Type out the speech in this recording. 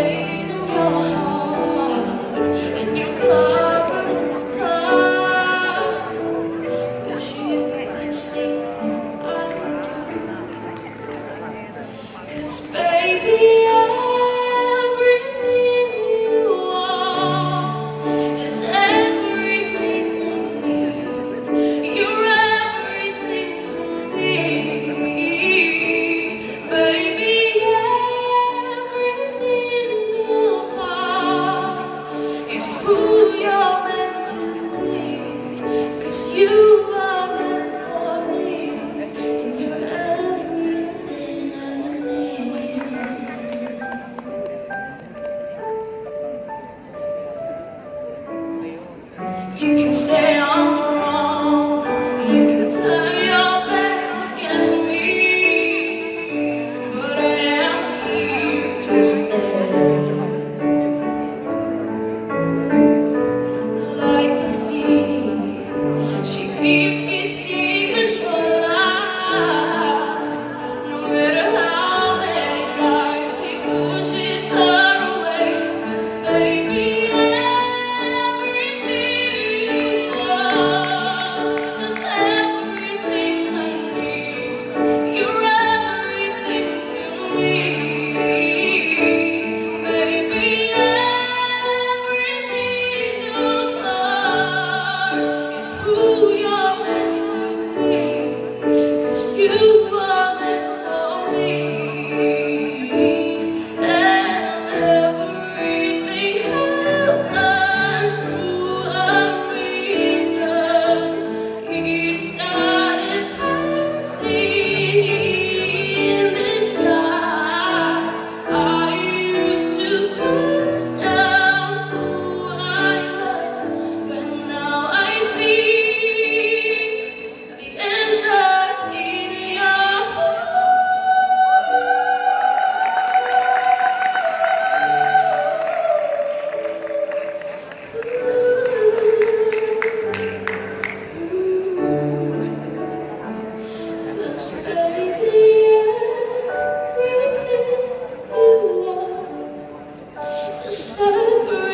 stayed in your heart, and you're covered in scars. Wish you could see what I do, 'cause baby, everything you are is everything in me. You're everything to me, baby. Every single part is who you're meant to be, 'cause you are meant for me, and you're everything I need. You can say I'm wrong, you can turn your back against me, but I am here to stay. Like the sea, she keeps me seeing the shoreline. No matter how many times he pushes her away, 'cause baby, everything you are is everything I need. You're everything to me, baby. Everything you are is who you're meant to be, 'cause you are meant for me, and everything happened through a reason. It started passing in disguise. I used to push down who I was, but now I see the answers in your heart. 'Cause baby, everything you are is everything